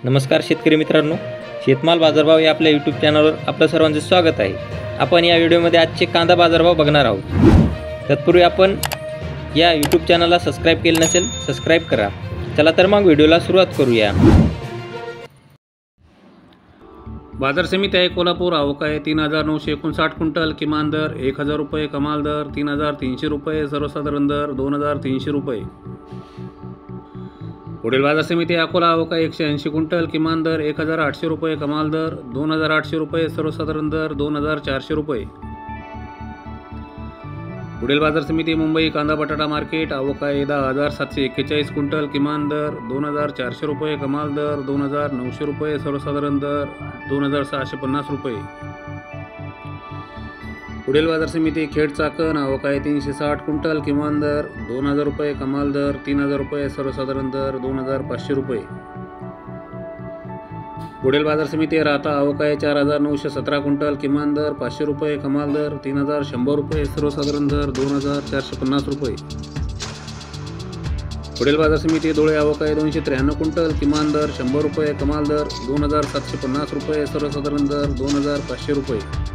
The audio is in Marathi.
नमस्कार शेतकरी मित्रांनो, शेतमाल बाजारभाव या आपल्या यूट्यूब चॅनलवर आपलं सर्वांचे स्वागत आहे। आपण या व्हिडिओमध्ये आजचे कांदा बाजारभाव बघणार आहोत। तत्पूर्वी आपण या यूट्यूब चॅनलला सबस्क्राइब केले नसेल सबस्क्राइब करा। चला तर मग व्हिडिओला सुरुवात करूया। बाजार समिती आहे कोल्हापूर। आवक आहे 3959 क्विंटल, किमान दर 1000 रुपये, कमाल दर 3300 रुपये, सर्वसाधारण दर 2300 रुपये। पुढील बाजार समिती अकोला। आवक आहे 180 क्विंटल, किमान दर 1800 रुपये, कमाल दर 2800 रुपये, सर्वसाधारण दर 2400 रुपये। पुढील बाजार समिती मुंबई कांदा बटाटा मार्केट। आवक आहे 10741 क्विंटल, किमान दर 2400 रुपये, कमाल दर 2900 रुपये, सर्वसाधारण दर 2650 रुपये। पुढील बाजार समिती खेड चाकण। आवक आहे 360 क्विंटल, किमान दर 2000 रुपये, कमाल दर 3000 रुपये, सर्वसाधारण दर 2500 रुपये। पुढील बाजार समिती राहता। आवक आहे 4917 क्विंटल, किमान दर 500 रुपये, कमाल दर 3100 रुपये, सर्वसाधारण दर 2450 रुपये। पुढील बाजार समिती धुळे। आवक आहे 293 क्विंटल, किमान दर 100 रुपये, कमाल दर 2750 रुपये, सर्वसाधारण दर 2500 रुपये।